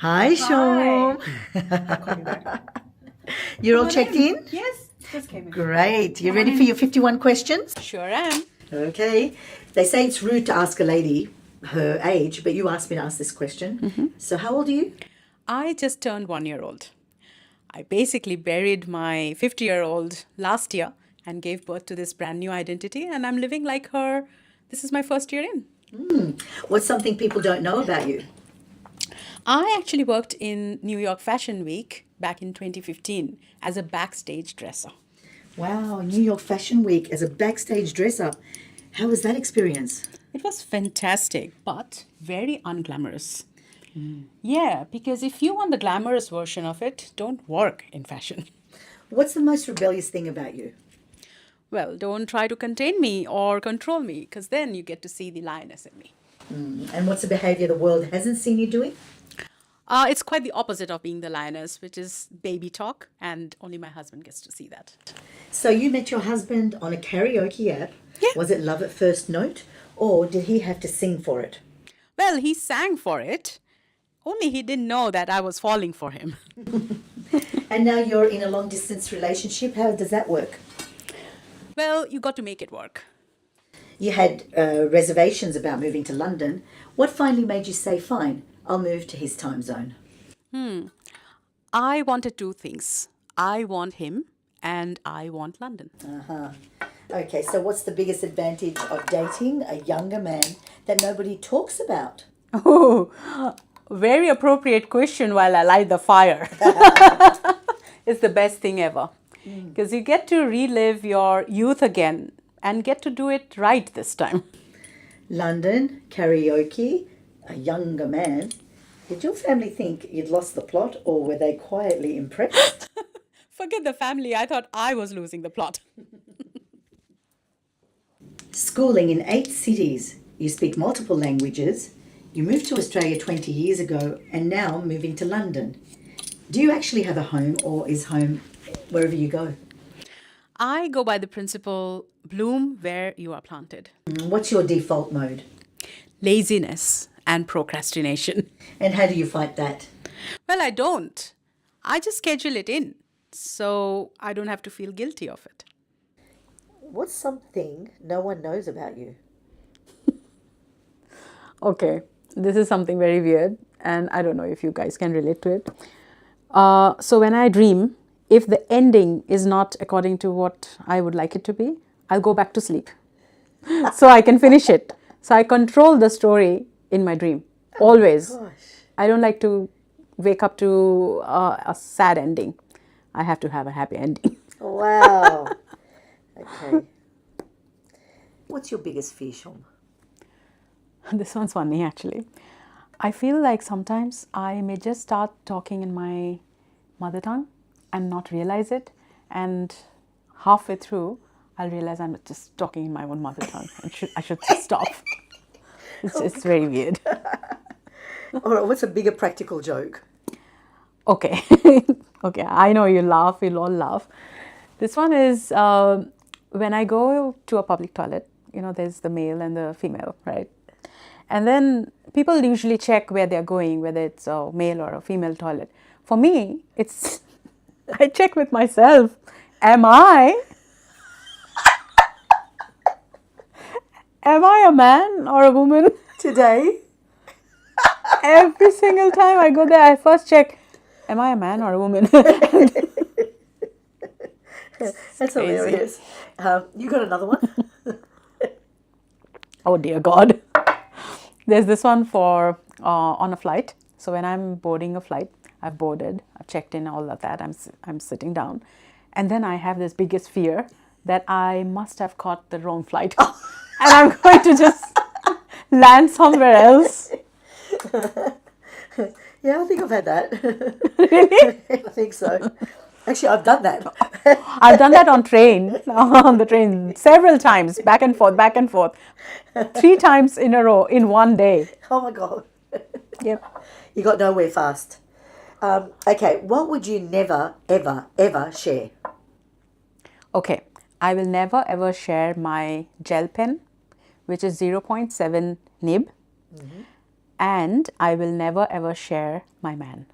Hi, Shom. I'll call you back. You're all checked in? Yes, just came in. Great. You ready for your 51 questions? Sure am. Okay. They say it's rude to ask a lady her age, but you asked me to ask this question. So, how old are you? I just turned 1 year old. I basically buried my 50-year-old last year and gave birth to this brand new identity, and I'm living like her. This is my first year in. What's something people don't know about you? I actually worked in New York Fashion Week back in 2015 as a backstage dresser. Wow, New York Fashion Week as a backstage dresser. How was that experience? It was fantastic, but very unglamorous. Yeah, because if you want the glamorous version of it, don't work in fashion. What's the most rebellious thing about you? Well, don't try to contain me or control me, because then you get to see the lioness in me. And what's the behavior the world hasn't seen you doing? It's quite the opposite of being the lioness, which is baby talk, and only my husband gets to see that. So, you met your husband on a karaoke app. Yeah. Was it love at first note, or did he have to sing for it? Well, he sang for it, only he didn't know that I was falling for him. And now you're in a long distance relationship. How does that work? Well, you got to make it work. You had reservations about moving to London. What finally made you say, fine, I'll move to his time zone? I wanted two things. I want him and I want London. Okay, so what's the biggest advantage of dating a younger man that nobody talks about? Oh, very appropriate question while I light the fire. It's the best thing ever. Because you get to relive your youth again and get to do it right this time. London, karaoke, a younger man. Did your family think you'd lost the plot, or were they quietly impressed? Forget the family, I thought I was losing the plot. Schooling in 8 cities. You speak multiple languages. You moved to Australia 20 years ago and now moving to London. Do you actually have a home, or is home wherever you go? I go by the principle, bloom where you are planted. What's your default mode? Laziness and procrastination. And how do you fight that? Well, I don't. I just schedule it in, so I don't have to feel guilty of it. What's something no one knows about you? Okay, this is something very weird, and I don't know if you guys can relate to it. So when I dream, if the ending is not according to what I would like it to be, I'll go back to sleep so I can finish it. So I control the story in my dream, always. Gosh. I don't like to wake up to a sad ending. I have to have a happy ending. Wow. Okay. What's your biggest fear, Shom? This one's funny, actually. I feel like sometimes I may just start talking in my mother tongue and not realize it. And halfway through, I'll realize I'm just talking in my own mother tongue. I should just stop. It's very weird. All right, what's a bigger practical joke? Okay. Okay, I know you'll all laugh. This one is when I go to a public toilet, there's the male and the female, right? And then people usually check where they're going, whether it's a male or a female toilet. For me, it's, I check with myself. Am I a man or a woman? Today? Every single time I go there, I first check, am I a man or a woman? That's hilarious. You got another one? Oh dear God. There's this one for on a flight. So when I'm boarding a flight, I've boarded, I've checked in, all of that, I'm sitting down. And then I have this biggest fear that I must have caught the wrong flight. And I'm going to just land somewhere else. Yeah, I think I've had that. Really? I think so. Actually, I've done that. I've done that on the train several times, back and forth, 3 times in a row in one day. Oh my God. Yep. You got nowhere fast. Okay, what would you never, ever, ever share? Okay, I will never ever share my gel pen, which is 0.7 nib. and I will never ever share my man.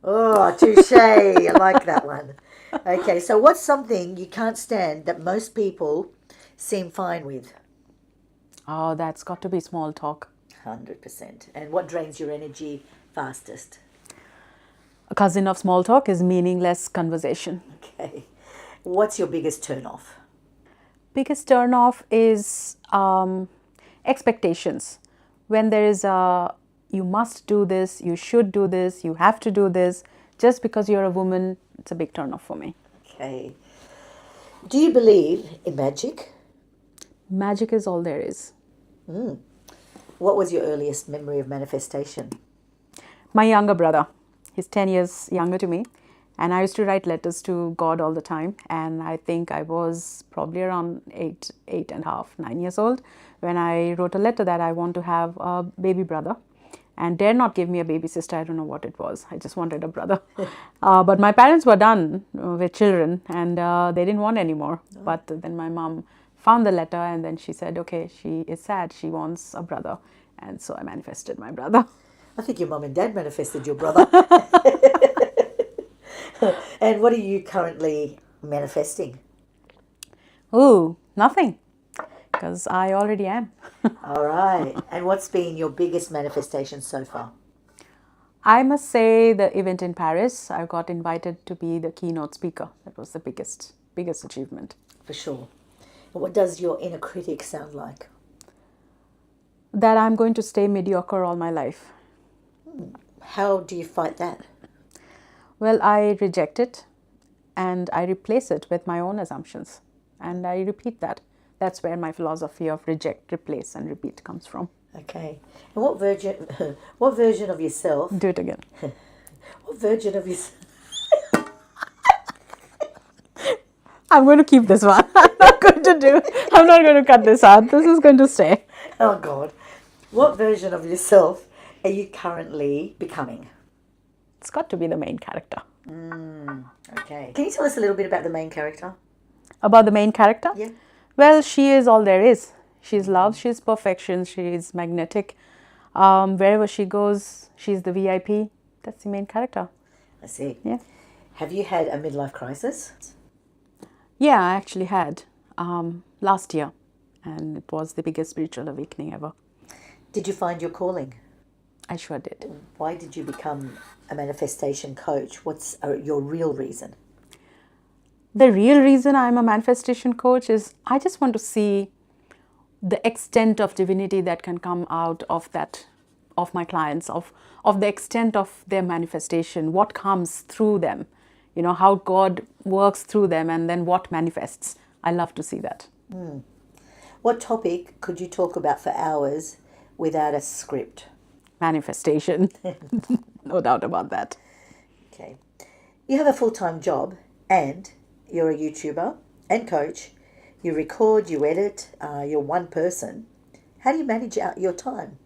Oh, touche. I like that one. Okay, so what's something you can't stand that most people seem fine with? Oh, that's got to be small talk. 100%. And what drains your energy fastest? A cousin of small talk is meaningless conversation. Okay. What's your biggest turn off? Biggest turn off is expectations. When there is a you must do this, you should do this, you have to do this, just because you're a woman, it's a big turn off for me. Okay. Do you believe in magic? Magic is all there is. What was your earliest memory of manifestation? My younger brother, he's 10 years younger to me, and I used to write letters to God all the time. And I think I was probably around 8.5, 9 years old when I wrote a letter that I want to have a baby brother and dare not give me a baby sister. I don't know what it was. I just wanted a brother. But my parents were done with children, and they didn't want any more. But then my mom found the letter, and then she said, okay, she is sad. She wants a brother. And so I manifested my brother. I think your mum and dad manifested your brother. And what are you currently manifesting? Ooh, nothing, because I already am. All right. And what's been your biggest manifestation so far? I must say the event in Paris, I got invited to be the keynote speaker. That was the biggest achievement. For sure. And what does your inner critic sound like? That I'm going to stay mediocre all my life. How do you fight that? Well, I reject it and I replace it with my own assumptions. And I repeat that. That's where my philosophy of reject, replace, and repeat comes from. Okay. And what version of yourself? Do it again. What version of yourself? I'm going to keep this one. I'm not going to cut this out. This is going to stay. Oh God. What version of yourself are you currently becoming? It's got to be the main character. Okay. Can you tell us a little bit about the main character? About the main character? Yeah. Well, she is all there is. She's love, she's perfection, she's magnetic. Wherever she goes, she's the VIP. That's the main character. I see. Yeah. Have you had a midlife crisis? Yeah, I actually had last year, and it was the biggest spiritual awakening ever. Did you find your calling? I sure did. Why did you become a manifestation coach? What's your real reason? The real reason I'm a manifestation coach is I just want to see the extent of divinity that can come out of that, of my clients, of the extent of their manifestation, what comes through them, how God works through them, and then what manifests. I love to see that. What topic could you talk about for hours without a script? Manifestation. No doubt about that. Okay. You have a full-time job and you're a YouTuber and coach. You record, you edit, you're one person. How do you manage out your time?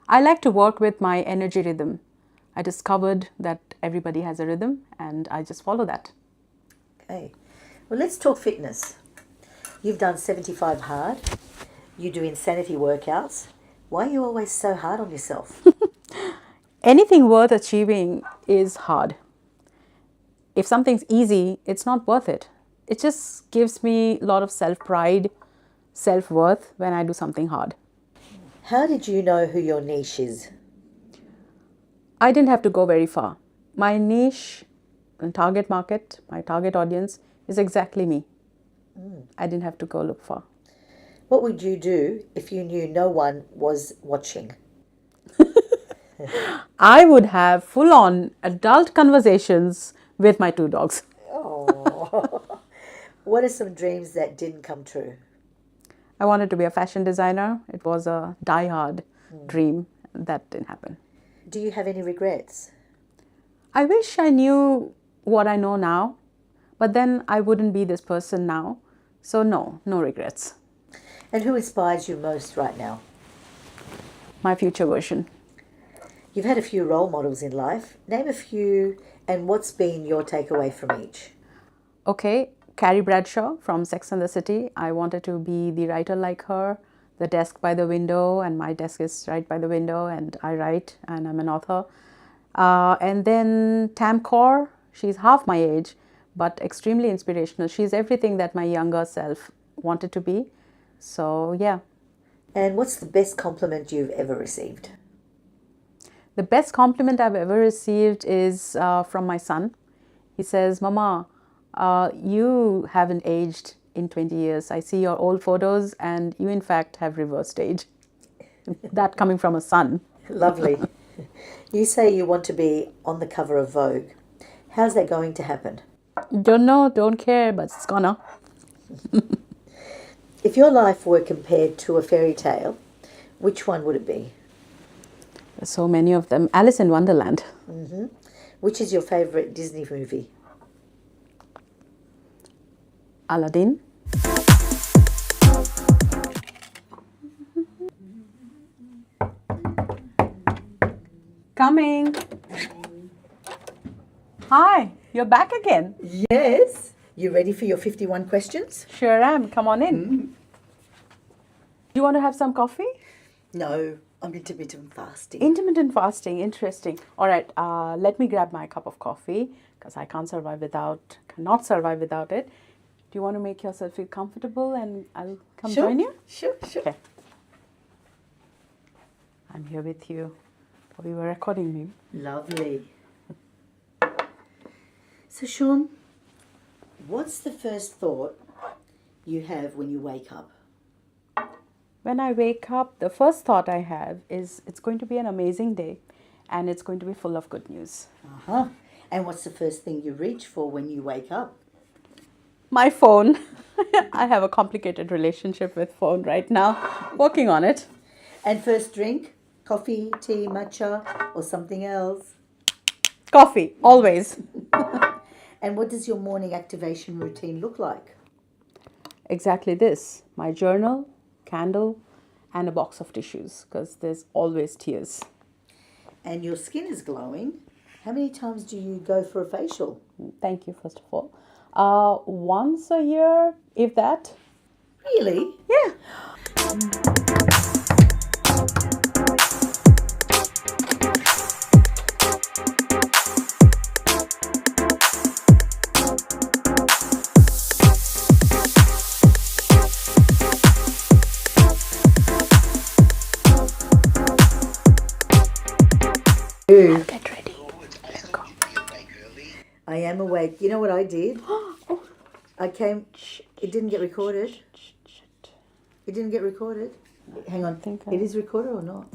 I like to work with my energy rhythm. I discovered that everybody has a rhythm and I just follow that. Okay. Well, let's talk fitness. You've done 75 hard. You do insanity workouts. Why are you always so hard on yourself? Anything worth achieving is hard. If something's easy, it's not worth it. It just gives me a lot of self-pride, self-worth when I do something hard. How did you know who your niche is? I didn't have to go very far. My niche and target market, my target audience is exactly me. I didn't have to go look far. What would you do if you knew no one was watching? I would have full-on adult conversations with my 2 dogs. Oh. What are some dreams that didn't come true? I wanted to be a fashion designer. It was a die-hard dream. That didn't happen. Do you have any regrets? I wish I knew what I know now, but then I wouldn't be this person now. So no regrets. And who inspires you most right now? My future version. You've had a few role models in life. Name a few and what's been your takeaway from each? Okay, Carrie Bradshaw from Sex and the City. I wanted to be the writer like her, the desk by the window, and my desk is right by the window, and I write, and I'm an author. And then Tam Kaur, she's half my age, but extremely inspirational. She's everything that my younger self wanted to be. So, yeah. And what's the best compliment you've ever received? The best compliment I've ever received is from my son. He says, Mama, you haven't aged in 20 years. I see your old photos and you in fact have reversed age. That coming from a son. Lovely. You say you want to be on the cover of Vogue. How's that going to happen? Don't know, don't care, but it's gonna. If your life were compared to a fairy tale, which one would it be? There's so many of them. Alice in Wonderland. Mm-hmm. Which is your favourite Disney movie? Aladdin. Coming. Hi, you're back again. Yes. You ready for your 51 questions? Sure am. Come on in. Mm-hmm. You want to have some coffee? No, I'm intermittent fasting. Intermittent fasting, interesting. All right, let me grab my cup of coffee because I cannot survive without it. Do you want to make yourself feel comfortable and I'll come join you? Sure. Okay. I'm here with you. We were recording me. Lovely. So, Shom, what's the first thought you have when you wake up? When I wake up, the first thought I have is it's going to be an amazing day and it's going to be full of good news. Uh-huh. And what's the first thing you reach for when you wake up? My phone. I have a complicated relationship with phone right now. Working on it. And first drink? Coffee, tea, matcha, or something else? Coffee, always. And what does your morning activation routine look like? Exactly this. My journal, candle, and a box of tissues because there's always tears. And your skin is glowing. How many times do you go for a facial? Thank you, first of all. Once a year, if that. Really? Yeah. Get ready. Let's go. I am awake. You know what I did? I came. It didn't get recorded. It didn't get recorded. Hang on. think It is recorded or not?